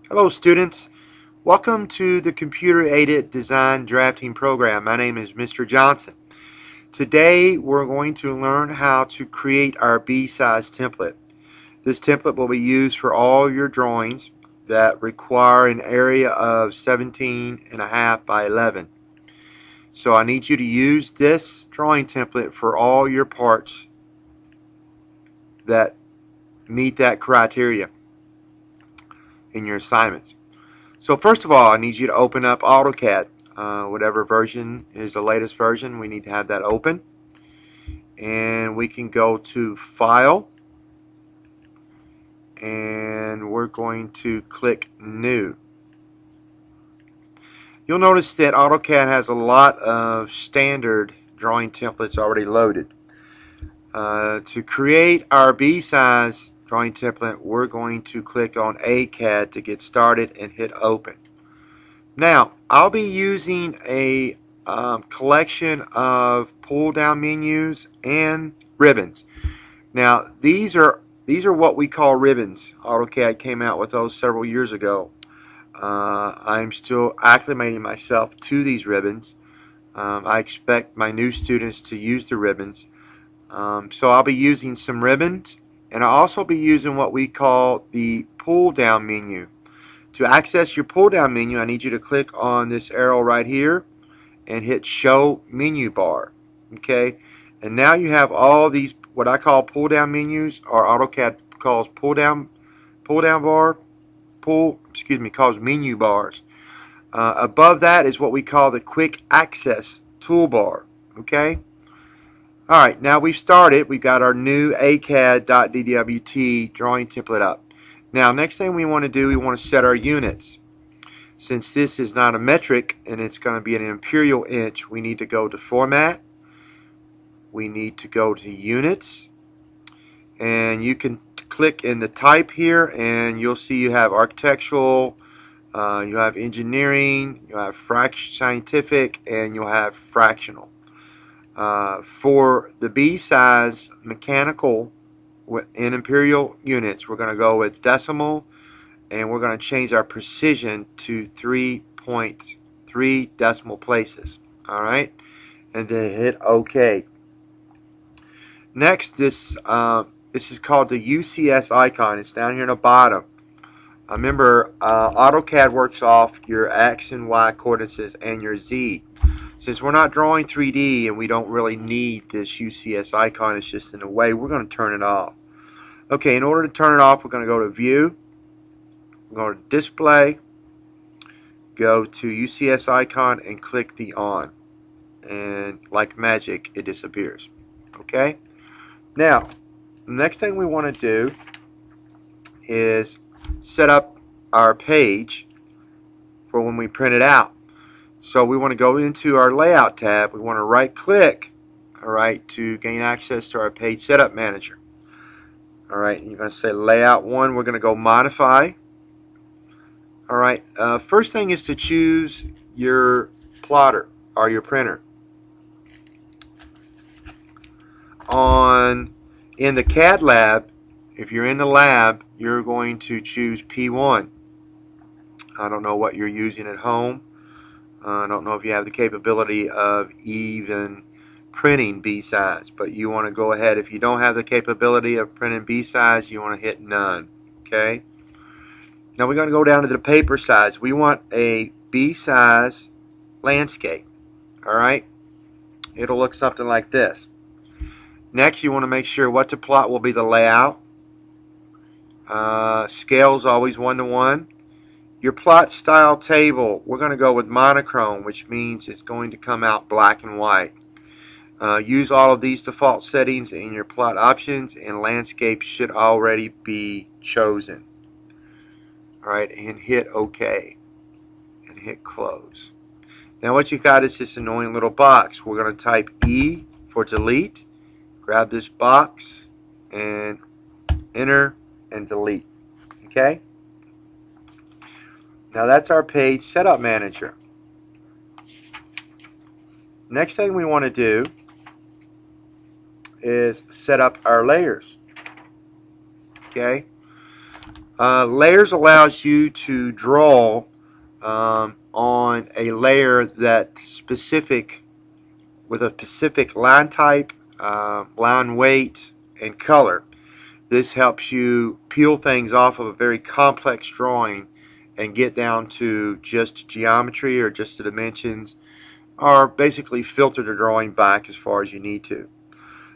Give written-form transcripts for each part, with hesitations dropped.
Hello students, welcome to the Computer Aided Design Drafting Program. My name is Mr. Johnson. Today we're going to learn how to create our B-size template. This template will be used for all your drawings that require an area of 17.5 by 11. So I need you to use this drawing template for all your parts that meet that criteria in your assignments. So first of all, I need you to open up AutoCAD. Whatever version is the latest version, we need to have that open. And we can go to File, and we're going to click New. You'll notice that AutoCAD has a lot of standard drawing templates already loaded. To create our B-size drawing template, we're going to click on ACAD to get started and hit Open. Now, I'll be using a collection of pull-down menus and ribbons. Now, these are what we call ribbons. AutoCAD came out with those several years ago. I'm still acclimating myself to these ribbons. I expect my new students to use the ribbons. So I'll be using some ribbons, and I'll also be using what we call the pull-down menu. To access your pull-down menu, I need you to click on this arrow right here and hit Show Menu Bar. Okay, and now you have all these what I call pull-down menus, or AutoCAD calls calls menu bars. Above that is what we call the Quick Access Toolbar. Okay. All right, now we've started. We've got our new ACAD.DWT drawing template up. Now, next thing we want to do, we want to set our units. Since this is not a metric and it's going to be an imperial inch, we need to go to Format. We need to go to Units. And you can click in the type here and you'll see you have architectural, you have engineering, you have scientific, and you'll have fractional. For the B-size mechanical in imperial units, we're going to go with decimal, and we're going to change our precision to 3.3 decimal places. Alright, and then hit OK. Next, this is called the UCS icon. It's down here in the bottom. Remember, AutoCAD works off your X and Y coordinates and your Z. Since we're not drawing 3D and we don't really need this UCS icon, it's just in the way, we're going to turn it off. Okay, in order to turn it off, we're going to go to View, go to Display, go to UCS icon, and click the On. And like magic, it disappears. Okay? Now, the next thing we want to do is set up our page for when we print it out. So we want to go into our Layout tab. We want to right click, alright, to gain access to our Page Setup Manager. Alright, you're going to say Layout 1. We're going to go Modify. Alright, first thing is to choose your plotter or your printer. In the CAD lab, if you're in the lab, you're going to choose P1. I don't know what you're using at home. I don't know if you have the capability of even printing B-size, but you want to go ahead. If you don't have the capability of printing B-size, you want to hit None. Okay. Now we're going to go down to the paper size. We want a B-size landscape. Alright. It'll look something like this. Next, you want to make sure what to plot will be the layout. Scale is always 1:1. Your plot style table, we're going to go with monochrome, which means it's going to come out black and white. Use all of these default settings in your plot options, and landscape should already be chosen. Alright, and hit OK. And hit Close. Now what you got is this annoying little box. We're going to type E for delete. Grab this box and enter and delete. Okay? Now that's our Page Setup Manager. Next thing we want to do is set up our layers. Okay? Layers allows you to draw on a layer that specific with a specific line type, line weight, and color. This helps you peel things off of a very complex drawing and get down to just geometry or just the dimensions, or basically filter the drawing back as far as you need to.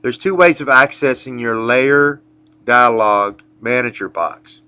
There's two ways of accessing your layer dialog manager box.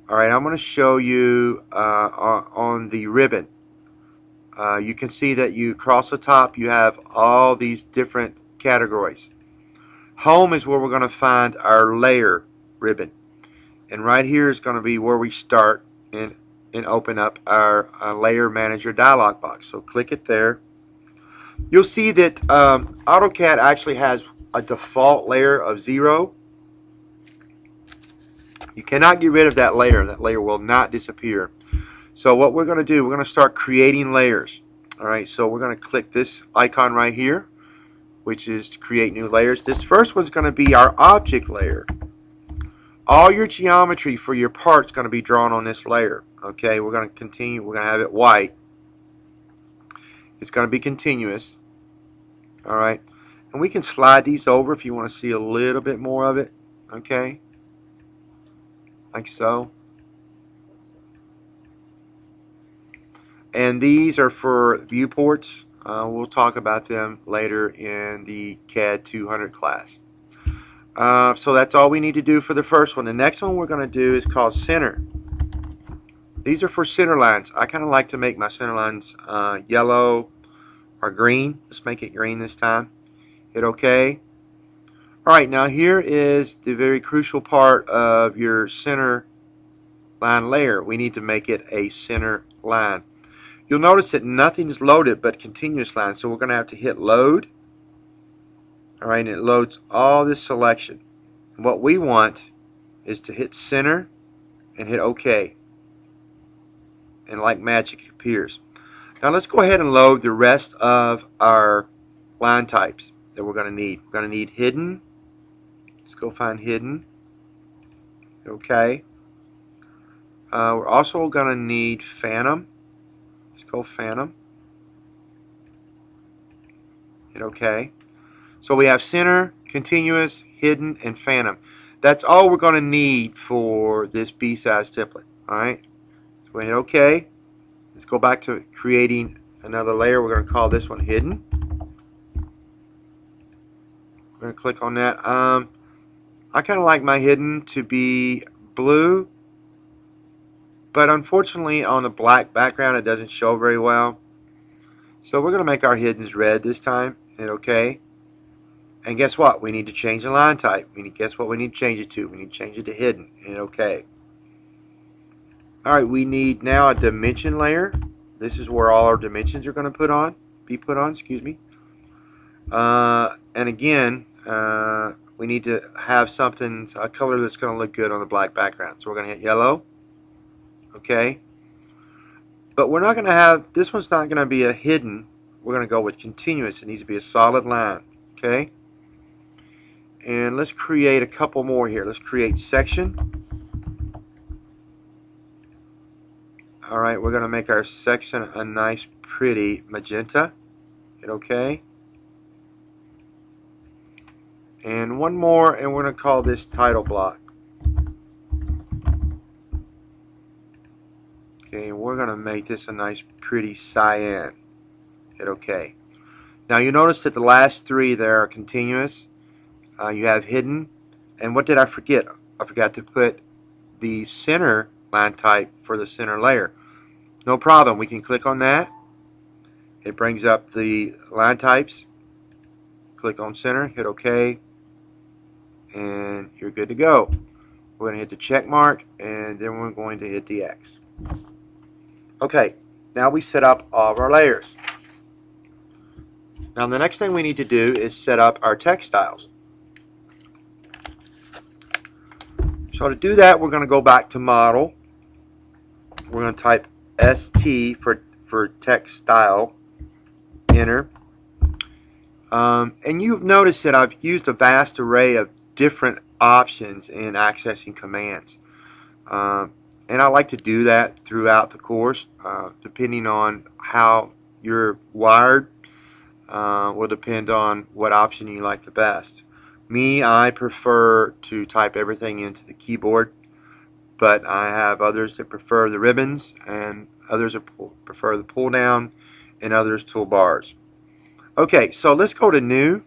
Alright, I'm going to show you on the ribbon. You can see that you across the top you have all these different categories. Home is where we're going to find our layer ribbon, and right here is going to be where we start and open up our layer manager dialog box. So click it there. You'll see that AutoCAD actually has a default layer of 0. You cannot get rid of that layer. That layer will not disappear. So what we're going to do, we're going to start creating layers. Alright, so we're going to click this icon right here, which is to create new layers. This first one's going to be our object layer. All your geometry for your part's going to be drawn on this layer. Okay, we're going to continue. We're going to have it white. It's going to be continuous. Alright, and we can slide these over if you want to see a little bit more of it. Okay, like so. And these are for viewports. We'll talk about them later in the CAD 200 class. So that's all we need to do for the first one. The next one we're going to do is called center. These are for center lines. I kind of like to make my center lines yellow or green. Let's make it green this time. Hit OK. Alright, now here is the very crucial part of your center line layer. We need to make it a center line. You'll notice that nothing is loaded but continuous lines, so we're going to have to hit load. Alright, and it loads all this selection. What we want is to hit center and hit OK. And like magic, it appears. Now let's go ahead and load the rest of our line types that we're going to need. We're going to need hidden. Let's go find hidden. OK. We're also going to need phantom. Let's go phantom. Hit OK. So we have center, continuous, hidden, and phantom. That's all we're going to need for this B-size template. Alright. So we hit OK. Let's go back to creating another layer. We're going to call this one hidden. We're going to click on that. I kind of like my hidden to be blue, but unfortunately on the black background it doesn't show very well. So we're going to make our hiddens red this time. Hit OK. And guess what? We need to change the line type. Guess what we need to change it to? We need to change it to hidden. Hit OK. Alright, we need now a dimension layer. This is where all our dimensions are going to be put on. Excuse me. And again, we need to have something, a color that's going to look good on the black background. So we're going to hit yellow. Okay. But we're not going to have, this one's not going to be a hidden. We're going to go with continuous. It needs to be a solid line. Okay. And let's create a couple more here. Let's create section. Alright, we're going to make our section a nice pretty magenta. Hit OK. And one more, and we're going to call this title block. Okay, we're going to make this a nice pretty cyan. Hit OK. Now you notice that the last three there are continuous. You have hidden. And what did I forget? I forgot to put the center line type for the center layer. No problem. We can click on that. It brings up the line types. Click on center. Hit OK. And you're good to go. We're going to hit the check mark, and then we're going to hit the X. Okay, now we set up all of our layers. Now the next thing we need to do is set up our text styles. So to do that, we're going to go back to model. We're going to type ST for text style. Enter. And you've noticed that I've used a vast array of different options in accessing commands. And I like to do that throughout the course, depending on how you're wired. Will depend on what option you like the best. Me, I prefer to type everything into the keyboard, but I have others that prefer the ribbons, and others that prefer the pull down, and others toolbars. Okay, so let's go to new.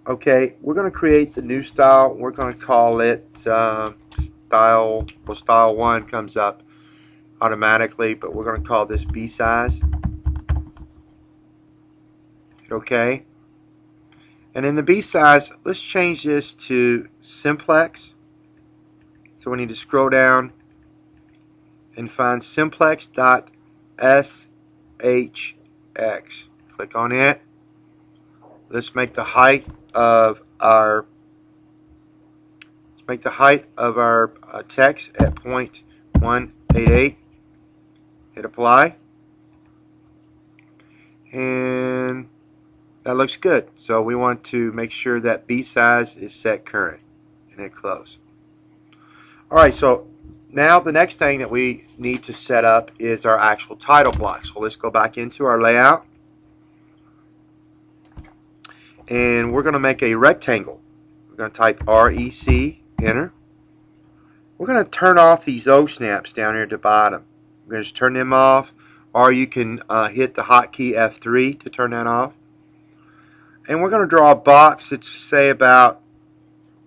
Okay, we're going to create the new style. We're going to call it style. Well, style 1 comes up automatically, but we're going to call this B size. Okay, and in the B size, let's change this to simplex. So we need to scroll down and find simplex.shx. Click on it. Let's make the height of our text at 0.188. Hit apply, and that looks good. So we want to make sure that B size is set current, and hit close. Alright, so now the next thing that we need to set up is our actual title block. So let's go back into our layout, and we're going to make a rectangle. We're going to type REC, enter. We're going to turn off these O snaps down here at the bottom. We're going to just turn them off, or you can hit the hotkey F3 to turn that off. And we're going to draw a box that's, say, about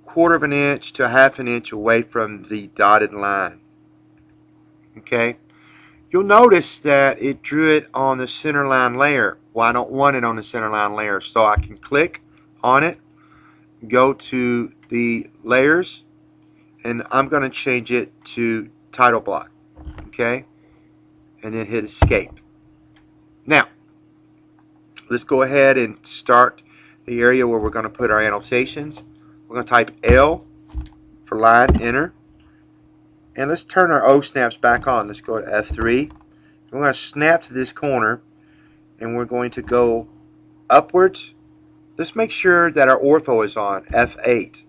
1/4 of an inch to 1/2 an inch away from the dotted line. Okay, you'll notice that it drew it on the center line layer. Well, I don't want it on the center line layer, so I can click on it, go to the layers, and I'm going to change it to title block. Okay, and then hit escape. Now let's go ahead and start the area where we're going to put our annotations. We're going to type L for line, enter, and let's turn our O snaps back on. Let's go to F3. We're going to snap to this corner, and we're going to go upwards. Let's make sure that our ortho is on, F8.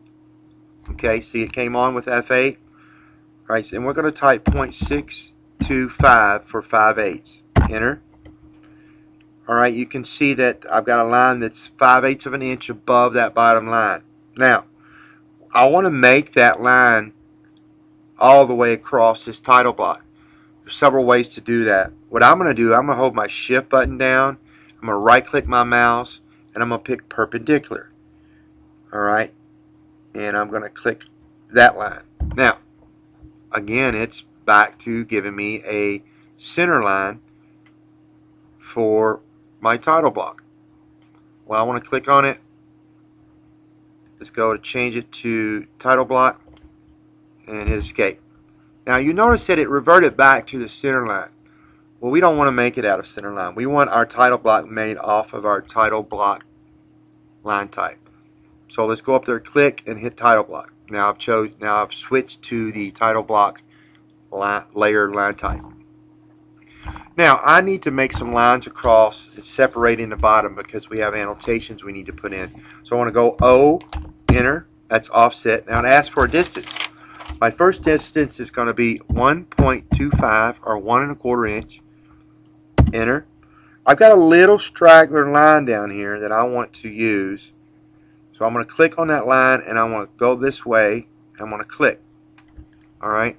Okay, see it came on with F8. Alright, and we're going to type 0.625 for 5/8. Enter. Alright, you can see that I've got a line that's 5/8 of an inch above that bottom line. Now, I want to make that line all the way across this title block. There's several ways to do that. What I'm going to do, I'm going to hold my shift button down, I'm going to right click my mouse, and I'm going to pick perpendicular. Alright, and I'm going to click that line. Now, again, it's back to giving me a center line for my title block. Well, I want to click on it. Let's go to change it to title block and hit escape. Now you notice that it reverted back to the center line. Well, we don't want to make it out of center line. We want our title block made off of our title block line type. So let's go up there, click, and hit title block. Now I've switched to the title block layer line type. Now I need to make some lines across and separating the bottom because we have annotations we need to put in. So I want to go O, enter, that's offset. Now it asks for a distance. My first distance is going to be 1.25 or 1 1/4 inch. Enter. I've got a little straggler line down here that I want to use. So I'm going to click on that line and I want to go this way. I'm going to click. Alright.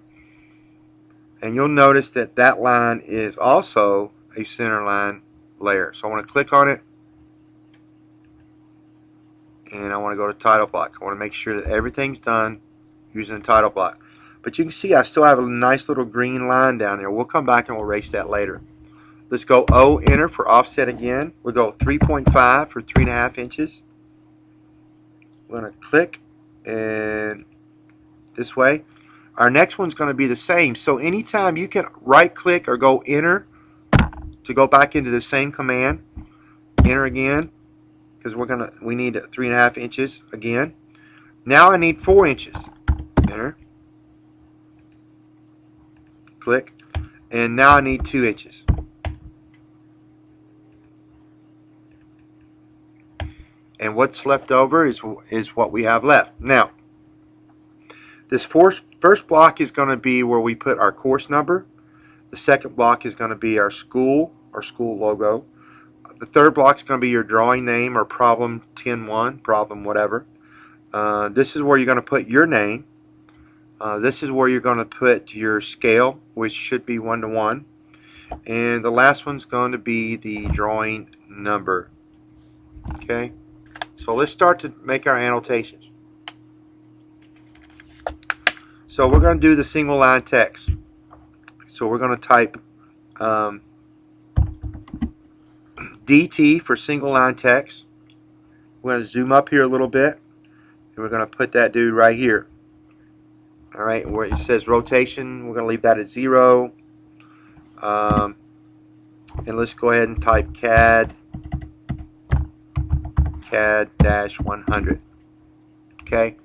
And you'll notice that that line is also a center line layer. So I want to click on it. And I want to go to title block. I want to make sure that everything's done using the title block. But you can see I still have a nice little green line down there. We'll come back and we'll erase that later. Let's go O, enter for offset again. We'll go 3.5 for 3.5 inches. We're going to click and this way. Our next one's going to be the same. So anytime you can right click or go enter to go back into the same command. Enter again because we need 3.5 inches again. Now I need 4 inches. Enter. Click. And now I need 2 inches. And what's left over is what we have left. Now, This first block is going to be where we put our course number. The second block is going to be our school logo. The third block is going to be your drawing name or problem 10-1, problem whatever. This is where you're going to put your name. This is where you're going to put your scale, which should be 1:1. And the last one's going to be the drawing number. Okay, so let's start to make our annotations. So we're going to do the single line text. So we're going to type DT for single line text. We're going to zoom up here a little bit, and we're going to put that dude right here. All right, where it says rotation, we're going to leave that at 0. And let's go ahead and type CAD-100. Okay,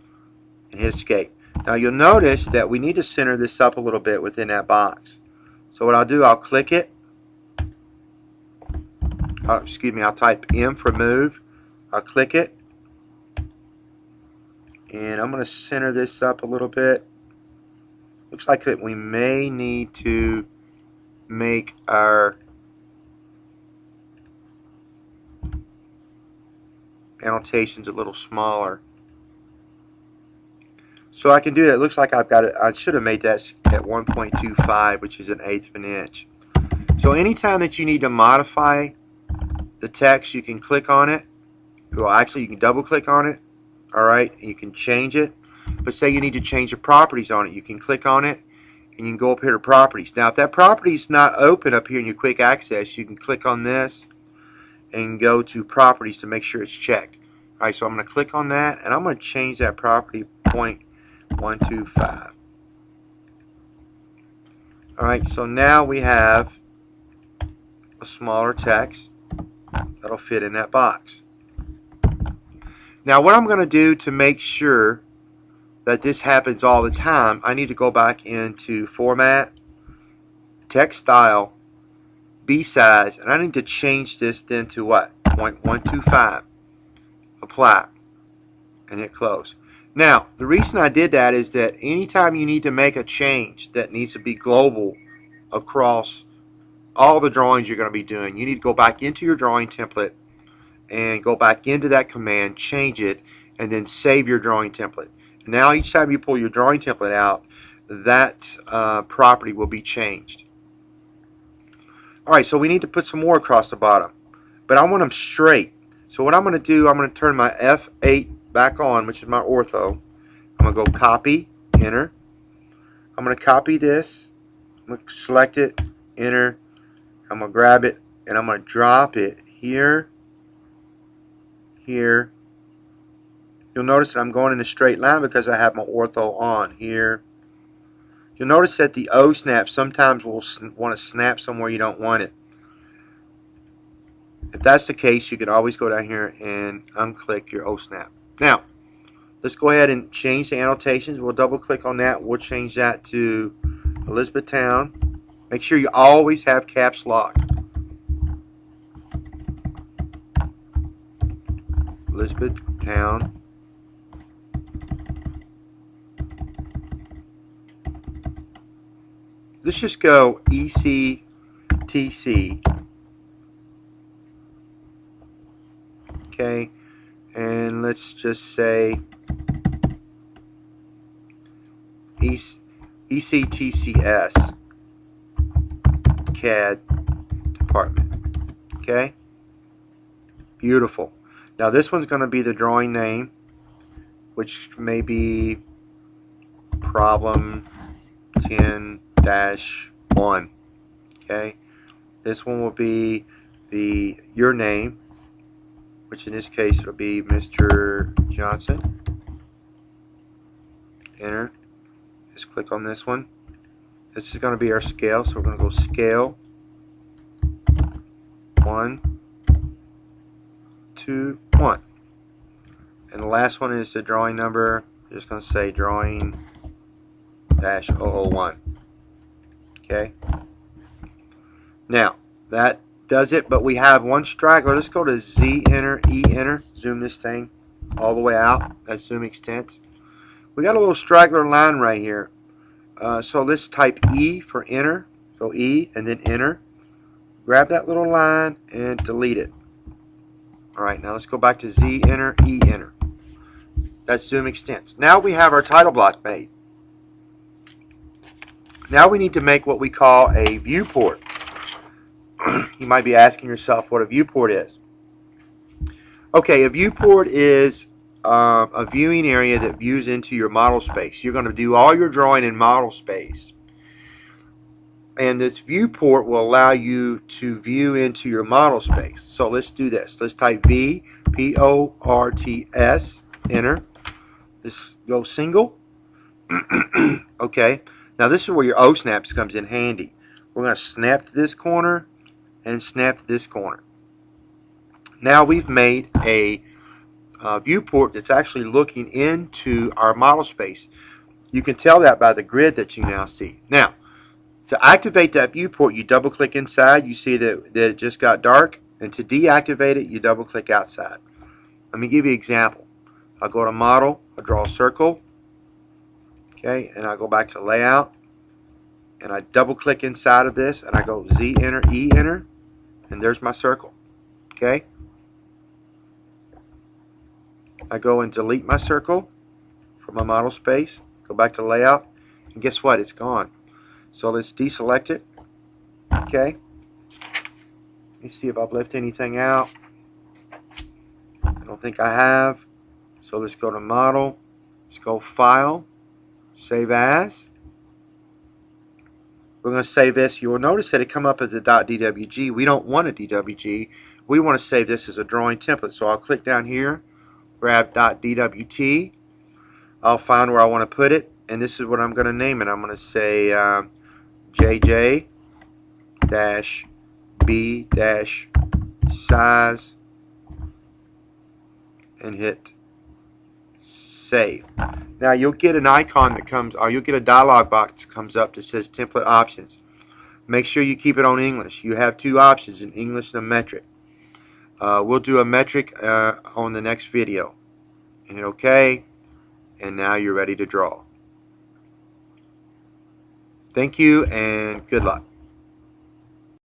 and hit escape. Now you'll notice that we need to center this up a little bit within that box. So what I'll do, I'll click it. I'll type M for move. I'll click it. And I'm going to center this up a little bit. Looks like that we may need to make our annotations a little smaller. So I can do that. It looks like I've got it. I should have made that at 1.25, which is 1/8 of an inch. So anytime that you need to modify the text, you can click on it. Well, actually, you can double click on it. All right, and you can change it. But say you need to change the properties on it, you can click on it, and you can go up here to properties. Now, if that property is not open up here in your quick access, you can click on this and go to properties to make sure it's checked. All right, so I'm going to click on that, and I'm going to change that property 0.125. All right, so now we have a smaller text that'll fit in that box. Now, what I'm going to do to make sure that this happens all the time, I need to go back into Format, Text Style, B Size, and I need to change this then to what? 0.125. Apply, and hit close. Now, the reason I did that is that anytime you need to make a change that needs to be global across all the drawings you're going to be doing, you need to go back into your drawing template and go back into that command, change it, and then save your drawing template. Now each time you pull your drawing template out, that property will be changed. Alright, so we need to put some more across the bottom, but I want them straight. So what I'm going to do, I'm going to turn my F8 back on, which is my ortho. I'm going to go copy, enter. I'm going to copy this, I'm going to select it, enter. I'm going to grab it, and I'm going to drop it here, here. You'll notice that I'm going in a straight line because I have my ortho on here. You'll notice that the O snap sometimes will want to snap somewhere you don't want it. If that's the case, you can always go down here and unclick your O snap. Now, let's go ahead and change the annotations. We'll double click on that. We'll change that to Elizabethtown. Make sure you always have caps locked. Elizabethtown. Let's just go ECTC. Okay, and let's just say ECTCS CAD department. Okay, beautiful. Now this one's going to be the drawing name, which may be problem 10-1. Okay, this one will be your name, which in this case will be Mr. Johnson. Enter. Just click on this one. This is going to be our scale, so we're going to go scale 1, 2, 1. And the last one is the drawing number. I'm just going to say drawing -001. Okay. Now that does it, but we have one straggler. Let's go to Z, enter, E, enter. Zoom this thing all the way out. That's zoom extents. We got a little straggler line right here. So let's type E for enter. So E and then enter. Grab that little line and delete it. Alright, now let's go back to Z, enter, E, enter. That's zoom extents. Now we have our title block made. Now we need to make what we call a viewport. You might be asking yourself what a viewport is. Okay, a viewport is a viewing area that views into your model space. You're going to do all your drawing in model space. And this viewport will allow you to view into your model space. So let's do this. Let's type V, P-O-R-T-S, enter. Let's go single. Okay, now this is where your O-snaps comes in handy. We're going to snap to this corner and snap to this corner. Now we've made a viewport that's actually looking into our model space. You can tell that by the grid that you now see. Now, to activate that viewport, you double click inside. You see that it just got dark. And to deactivate it, you double click outside. Let me give you an example. I'll go to model, I'll draw a circle. Okay, and I'll go back to layout. And I double click inside of this and I go Z enter, E enter. And there's my circle. Okay. I go and delete my circle from my model space. Go back to layout. And guess what? It's gone. So let's deselect it. Okay. Let me see if I've left anything out. I don't think I have. So let's go to model. Let's go file. Save as. We're going to save this. You'll notice that it come up as a .dwg. We don't want a DWG. We want to save this as a drawing template. So I'll click down here. Grab .dwt. I'll find where I want to put it. And this is what I'm going to name it. I'm going to say JJ-B-size and hit save. Now you'll get an icon that comes, or you'll get a dialog box that comes up that says template options. Make sure you keep it on English. You have two options, in English and a metric. We'll do a metric on the next video. And okay, and now you're ready to draw. Thank you and good luck.